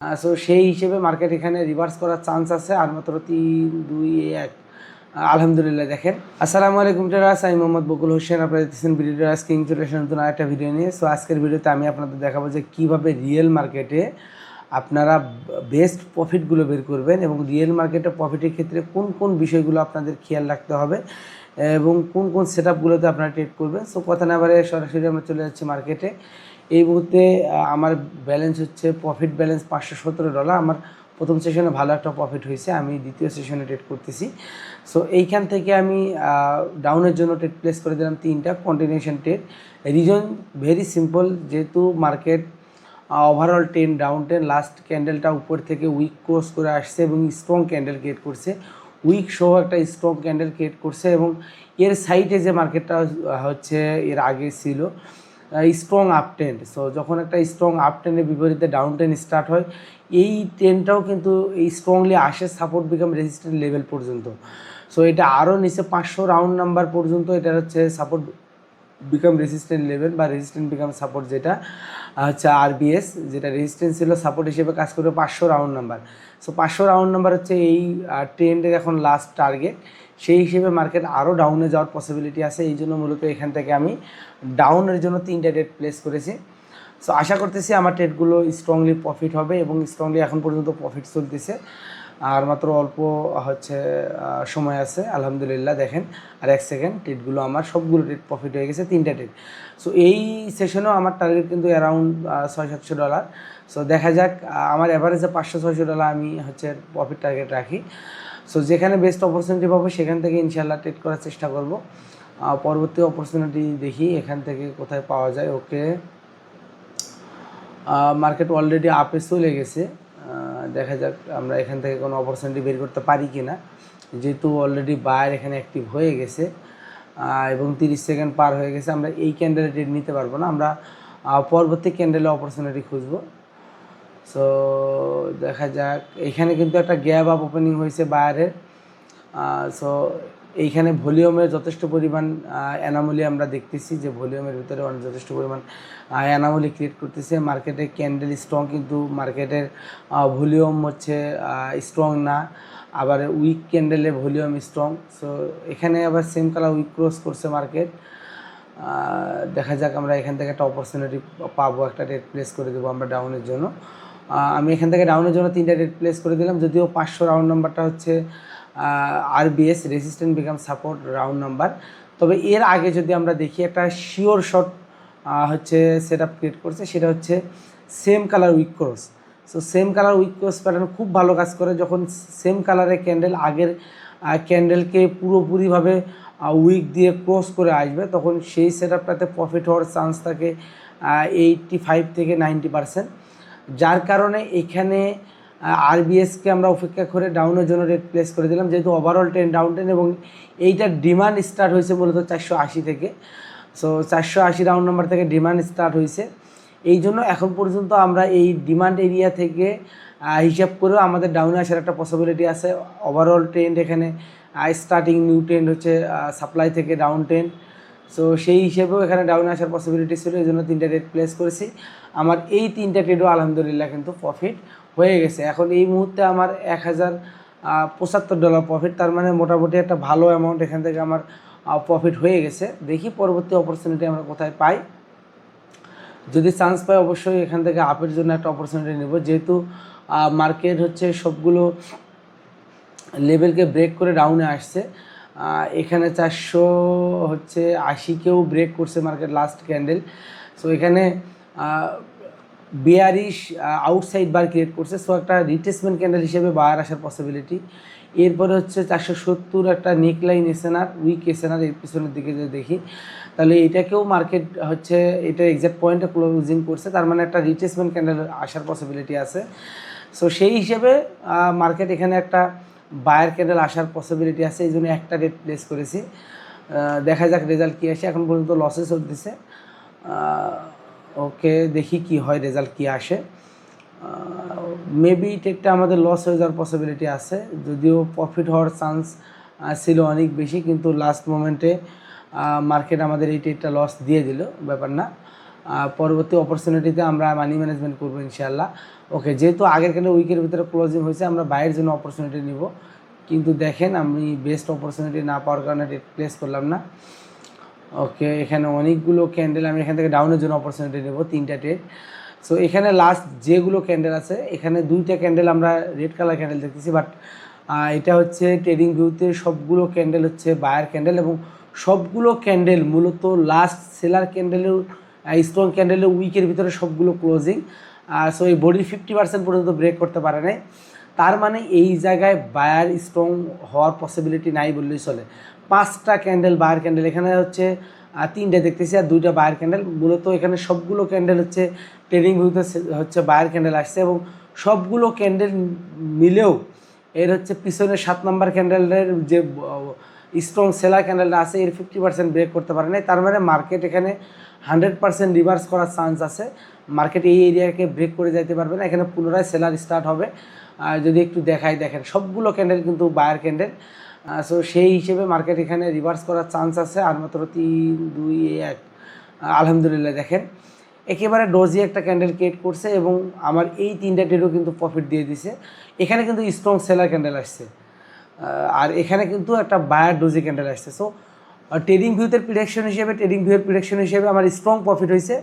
So সেই হিসেবে market এখানে রিভার্স করার চান্স আছে আর মাত্র 3-2-1। আলহামদুলিল্লাহ দেখেন। আসসালামু আলাইকুম ট্রেডার্স, আমি মোহাম্মদ বকুল হোসেন। আপনারা দেখতেছেন ভিডিওটা আজকে ইনফরমেশন নতুন আরেকটা ভিডিও নিয়ে। সো আজকের ভিডিওতে আমি আপনাদের দেখাবো যে কীভাবে রিয়েল মার্কেটে আপনারা বেস্ট প্রফিটগুলো বের করবেন এবং রিয়েল মার্কেটে প্রফিটের ক্ষেত্রে কোন কোন বিষয়গুলো আপনাদের খেয়াল রাখতে হবে এবং কোন কোন সেট আপগুলোতে আপনারা ট্রেড করবেন। সো কথা না বারে সরাসরি আমরা চলে যাচ্ছি মার্কেটে। এই মুহূর্তে আমার ব্যালেন্স হচ্ছে প্রফিট ব্যালেন্স $517। আমার প্রথম সেশনে ভালো একটা প্রফিট হয়েছে, আমি দ্বিতীয় সেশনে ট্রেড করতেছি। সো এইখান থেকে আমি ডাউনের জন্য ট্রেড প্লেস করে দিলাম 3টা continuation trade. Reason very simple, যেহেতু মার্কেট ওভারঅল 10 ডাউন 10, লাস্ট ক্যান্ডেলটা উপর থেকে উইক ক্রস করে আসছে এবং স্ট্রং ক্যান্ডেল ক্রিয়েট করছে, উইক সহ একটা স্ট্রং ক্যান্ডেল ক্রিয়েট করছে এবং এর সাইডে যে মার্কেটটা হচ্ছে এর আগে ছিল স্ট্রং আপ ট্রেন্ড। সো যখন একটা স্ট্রং আপ ট্রেন্ডের বিপরীতে ডাউন ট্রেন্ড স্টার্ট হয়, এই ট্রেন্ডটাও কিন্তু এই স্ট্রংলি আসে সাপোর্ট বিকাম রেজিস্ট্যান্ট লেভেল পর্যন্ত। সো এটা আরও নিচে 500 রাউন্ড নাম্বার পর্যন্ত এটা হচ্ছে সাপোর্ট বিকাম রেজিস্ট্যান্ট লেভেল বা রেজিস্ট্যান্ট বিকাম সাপোর্ট, যেটা হচ্ছে আরবিএস, যেটা রেজিস্ট্যান্স ছিল সাপোর্ট হিসেবে কাজ করবে 500 round number. So 500 round number হচ্ছে এই ট্রেন্ডের এখন লাস্ট টার্গেট। সেই হিসেবে মার্কেট আরও ডাউনে যাওয়ার পসিবিলিটি আছে, এই জন্য মূলত এখান থেকে আমি ডাউনের জন্য 3টা ট্রেড প্লেস করেছি। সো আশা করতেছি আমার ট্রেডগুলো স্ট্রংলি প্রফিট হবে এবং স্ট্রংলি এখন পর্যন্ত প্রফিট চলতেছে, আর মাত্র অল্প হচ্ছে সময় আছে। আলহামদুলিল্লাহ দেখেন, আর 1 সেকেন্ড, ট্রেডগুলো আমার সবগুলো ট্রেড প্রফিট হয়ে গেছে, 3টা ট্রেড। সো এই সেশনেও আমার টার্গেট কিন্তু অ্যারাউন্ড $600-700। সো দেখা যাক, আমার অ্যাভারেজে $500-600 আমি হচ্ছে প্রফিট টার্গেট রাখি। সো যেখানে বেস্ট অপরচুনিটি পাবো সেখান থেকে ইনশাল্লাহ ট্রেড করার চেষ্টা করব। পরবর্তী অপরচুনিটি দেখি এখান থেকে কোথায় পাওয়া যায়। ওকে, মার্কেট অলরেডি আপে চলে গেছে, দেখা যাক আমরা এখান থেকে কোনো অপরচুনিটি বের করতে পারি কি না, যেহেতু অলরেডি বায়ার এখানে অ্যাক্টিভ হয়ে গেছে এবং 30 সেকেন্ড পার হয়ে গেছে। আমরা এই ক্যান্ডেলে ট্রেড নিতে পারবো না, আমরা পরবর্তী ক্যান্ডেলে অপরচুনিটি খুঁজবো। সো দেখা যাক, এখানে কিন্তু একটা গ্যাপ আপ ওপেনিং হয়েছে বায়ারের। সো এইখানে ভলিউমের যথেষ্ট পরিমাণ অ্যানামলি আমরা দেখতেছি, যে ভলিউমের ভিতরে অনেক যথেষ্ট পরিমাণ অ্যানামলি ক্রিয়েট করতেছে। মার্কেটে ক্যান্ডেল স্ট্রং, কিন্তু মার্কেটের ভলিউম হচ্ছে স্ট্রং না, আবার উইক ক্যান্ডেলে ভলিউম স্ট্রং। সো এখানে আবার সেম কালার উইক ক্রস করছে মার্কেট। দেখা যাক আমরা এখান থেকে একটা অপরচুনিটি পাবো, একটা রেট প্লেস করে দেবো আমরা ডাউনের জন্য। আমি এখান থেকে ডাউনের জন্য 3টা রেট প্লেস করে দিলাম, যদিও 500 রাউন্ড নাম্বারটা হচ্ছে RBS resistant become support round number. তবে এর আগে যদি আমরা দেখি, একটা শিওর শট হচ্ছে সেট আপ ক্রিয়েট করছে, সেটা হচ্ছে same colour wick cross. So same colour wick cross pattern খুব ভালো কাজ করে, যখন সেম কালারের ক্যান্ডেল আগের ক্যান্ডেলকে পুরোপুরিভাবে উইক দিয়ে ক্রস করে আসবে, তখন সেই সেট আপটাতে প্রফিট হওয়ার চান্স থাকে 85 থেকে 90%। যার কারণে এখানে আরবিএসকে আমরা অপেক্ষা করে ডাউনের জন্য রেট প্লেস করে দিলাম, যেহেতু ওভারঅল 10 ডাউন 10 এবং এইটার ডিমান্ড স্টার্ট হয়েছে মূলত 480 থেকে। সো 480 রাউন্ড নাম্বার থেকে ডিমান্ড স্টার্ট হয়েছে, এই জন্য এখন পর্যন্ত আমরা এই ডিমান্ড এরিয়া থেকে হিসাব করেও আমাদের ডাউনে আসার একটা পসিবিলিটি আছে। ওভারঅল ট্রেন্ড এখানে স্টার্টিং নিউ ট্রেন্ড হচ্ছে সাপ্লাই থেকে ডাউন ট্রেন্ড। সো সেই হিসেবেও এখানে ডাউনে আসার পসিবিলিটি ছিল, এই জন্য 3টা ট্রেড প্লেস করেছি। আমার এই 3টা ট্রেডও আলহামদুলিল্লাহ কিন্তু প্রফিট হয়ে গেছে। এখন এই মুহূর্তে আমার $1075 প্রফিট, তার মানে মোটামুটি একটা ভালো অ্যামাউন্ট এখান থেকে আমার প্রফিট হয়ে গেছে। দেখি পরবর্তী অপরচুনিটি আমরা কোথায় পাই, যদি চান্স পাই অবশ্যই এখান থেকে আপের জন্য একটা অপরচুনিটি নেব, যেহেতু মার্কেট হচ্ছে সবগুলো লেভেলকে ব্রেক করে ডাউনে আসছে। এখানে 480কেও ব্রেক করছে মার্কেট লাস্ট ক্যান্ডেল। সো এখানে বেয়ারিশ আউটসাইড বার ক্রিয়েট করছে, সো একটা রিট্রেসমেন্ট ক্যান্ডেল হিসেবে বায়ার আসার পসিবিলিটি। এরপরে হচ্ছে 470 একটা নেকলাইন এসএনআর, উইক এসএনআর এর পিছনের দিকে যদি দেখি, তাহলে এটাকেও মার্কেট হচ্ছে এটা এক্সাক্ট পয়েন্টে ক্লোজিং করছে, তার মানে একটা রিট্রেসমেন্ট ক্যান্ডেল আসার পসিবিলিটি আছে। সো সেই হিসেবে মার্কেট এখানে একটা বায়ার ক্যান্ডেল আসার পসিবিলিটি আছে, এই জন্য একটা রেট প্লেস করেছি। দেখা যাক রেজাল্ট কী আসে, এখন পর্যন্ত লসে চলতেছে। ওকে, দেখি কি হয়, রেজাল্ট কী আসে। মেবি ট্রেডটা আমাদের লস হয়ে যাওয়ার পসিবিলিটি আছে, যদিও প্রফিট হওয়ার চান্স ছিল অনেক বেশি, কিন্তু লাস্ট মোমেন্টে মার্কেট আমাদের এই ট্রেডটা লস দিয়ে দিল, ব্যাপার না। পরবর্তী অপরচুনিটিতে আমরা মানি ম্যানেজমেন্ট করবো ইনশাআল্লাহ। ওকে, যেহেতু আগের কেন উইকের ভিতরে ক্লোজিং হয়েছে, আমরা বাইরের জন্য অপরচুনিটি নিব, কিন্তু দেখেন আমি বেস্ট অপরচুনিটি না পাওয়ার কারণে রেট প্লেস করলাম না। ওকে, এখানে অনেকগুলো ক্যান্ডেল, আমি এখান থেকে ডাউনের জন্য অপরচুনিটি নেব, 3টা ট্রেড। সো এখানে লাস্ট যেগুলো ক্যান্ডেল আছে, এখানে 2টা ক্যান্ডেল আমরা রেড কালার ক্যান্ডেল দেখতেছি, বাট এটা হচ্ছে ট্রেডিং ভিউতে সবগুলো ক্যান্ডেল হচ্ছে বায়ার ক্যান্ডেল, এবং সবগুলো ক্যান্ডেল মূলত লাস্ট সেলার ক্যান্ডেলের স্ট্রং ক্যান্ডেলের উইকের ভিতরে সবগুলো ক্লোজিং। সো এই বডির 50% পর্যন্ত ব্রেক করতে পারে নাই, তার মানে এই জায়গায় বায়ার স্ট্রং হওয়ার পসিবিলিটি নাই বললেই চলে। 5টা ক্যান্ডেল বায়ার ক্যান্ডেল, এখানে হচ্ছে 3টে দেখতেছি আর 2টা বায়ার ক্যান্ডেল। মূলত এখানে সবগুলো ক্যান্ডেল হচ্ছে ট্রেডিং ভিউতে হচ্ছে বায়ার ক্যান্ডেল আসছে, এবং সবগুলো ক্যান্ডেল মিলেও এর হচ্ছে পিছনের 7 নম্বর ক্যান্ডেলের যে স্ট্রং সেলার ক্যান্ডেলটা আছে এর 50% ব্রেক করতে পারে নাই। তার মানে মার্কেট এখানে 100% রিভার্স করার চান্স আছে। মার্কেট এই এরিয়াকে ব্রেক করে যাইতে পারবে না, এখানে পুনরায় সেলার স্টার্ট হবে। যদি একটু দেখেন সবগুলো ক্যান্ডেল কিন্তু বায়ার ক্যান্ডেল। সো সেই হিসেবে মার্কেট এখানে রিভার্স করার চান্স আছে, আর মাত্র 3, 2, 1 আলহামদুলিল্লাহ। দেখেন একেবারে ডোজি একটা ক্যান্ডেল ক্রিয়েট করছে, এবং আমার এই 3টা ট্রেডও কিন্তু প্রফিট দিয়ে দিছে। এখানে কিন্তু স্ট্রং সেলার ক্যান্ডেল আসছে, আর এখানে কিন্তু একটা বায়ার ডোজি ক্যান্ডেল আসছে। সো ট্রেডিং ভিউতে প্রিডিকশন হিসেবে আমার স্ট্রং প্রফিট হয়েছে,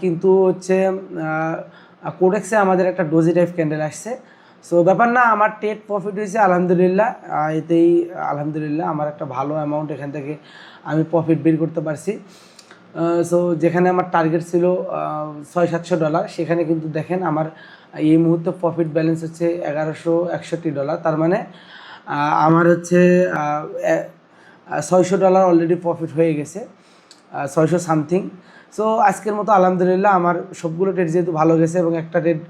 কিন্তু হচ্ছে কোডেক্সে আমাদের একটা ডোজি টাইপ ক্যান্ডেল আসছে। সো ব্যাপার না, আমার ট্রেড প্রফিট হয়েছে আলহামদুলিল্লাহ। এতেই আলহামদুলিল্লাহ আমার একটা ভালো অ্যামাউন্ট এখান থেকে আমি প্রফিট বের করতে পারছি। সো যেখানে আমার টার্গেট ছিল $600-700, সেখানে কিন্তু দেখেন আমার এই মুহূর্তে প্রফিট ব্যালেন্স হচ্ছে $1161। তার মানে আমার হচ্ছে $600 অলরেডি প্রফিট হয়ে গেছে, 600 সামথিং। সো আজকের মতো আলহামদুলিল্লাহ আমার সবগুলো ট্রেড যেহেতু ভালো গেছে, এবং একটা ট্রেড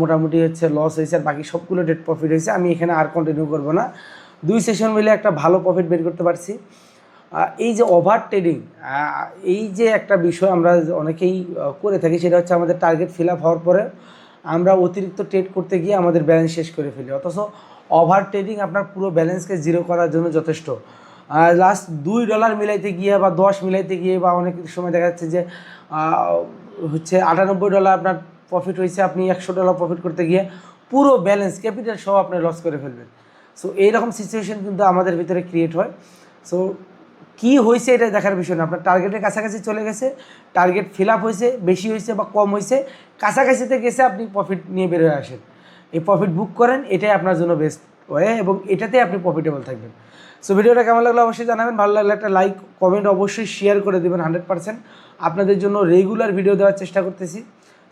মোটামুটি হচ্ছে লস হয়েছে, আর বাকি সবগুলো ট্রেড প্রফিট হয়েছে, আমি এখানে আর কন্টিনিউ করবো না। 2 সেশন মিলে একটা ভালো প্রফিট বের করতে পারছি। এই যে ওভার ট্রেডিং, এই যে একটা বিষয় আমরা অনেকেই করে থাকি, সেটা হচ্ছে আমাদের টার্গেট ফিল আপ হওয়ার পরে আমরা অতিরিক্ত ট্রেড করতে গিয়ে আমাদের ব্যালেন্স শেষ করে ফেলি, অথচ ওভার ট্রেডিং আপনার পুরো ব্যালেন্সকে জিরো করার জন্য যথেষ্ট। লাস্ট $2 মিলাইতে গিয়ে বা 10 মিলাইতে গিয়ে, বা অনেক সময় দেখা যাচ্ছে যে হচ্ছে $98 আপনার প্রফিট হয়েছে, আপনি $100 প্রফিট করতে গিয়ে পুরো ব্যালেন্স ক্যাপিটাল সহ আপনি লস করে ফেলবেন। সো এইরকম সিচুয়েশন কিন্তু আমাদের ভিতরে ক্রিয়েট হয়। সো কী হয়েছে এটা দেখার বিষয় না, আপনার টার্গেটের কাছাকাছি চলে গেছে, টার্গেট ফিল আপ হয়েছে, বেশি হয়েছে বা কম হয়েছে, কাছাকাছিতে গেছে, আপনি প্রফিট নিয়ে বের হয়ে আসেন, এই প্রফিট বুক করেন, এটাই আপনার জন্য বেস্ট ওয়ে, এবং এটাতে আপনি প্রফিটেবল থাকবেন। সো ভিডিওটা কেমন লাগলো অবশ্যই জানাবেন, ভালো লাগলে একটা লাইক কমেন্ট অবশ্যই শেয়ার করে দেবেন। 100% আপনাদের জন্য রেগুলার ভিডিও দেওয়ার চেষ্টা করতেছি।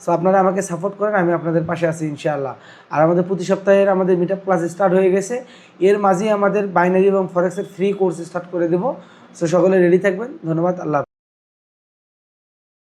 সো আপনারা আমাকে সাপোর্ট করেন, আমি আপনাদের পাশে আছি ইনশাআল্লাহ। আর আমাদের প্রতি সপ্তাহের আমাদের মিটআপ ক্লাস স্টার্ট হয়ে গেছে, এর মাঝেই আমাদের বাইনারি এবং ফরেক্সের ফ্রি কোর্স স্টার্ট করে দেবো। সো সকলে রেডি থাকবেন। ধন্যবাদ, আল্লাহ।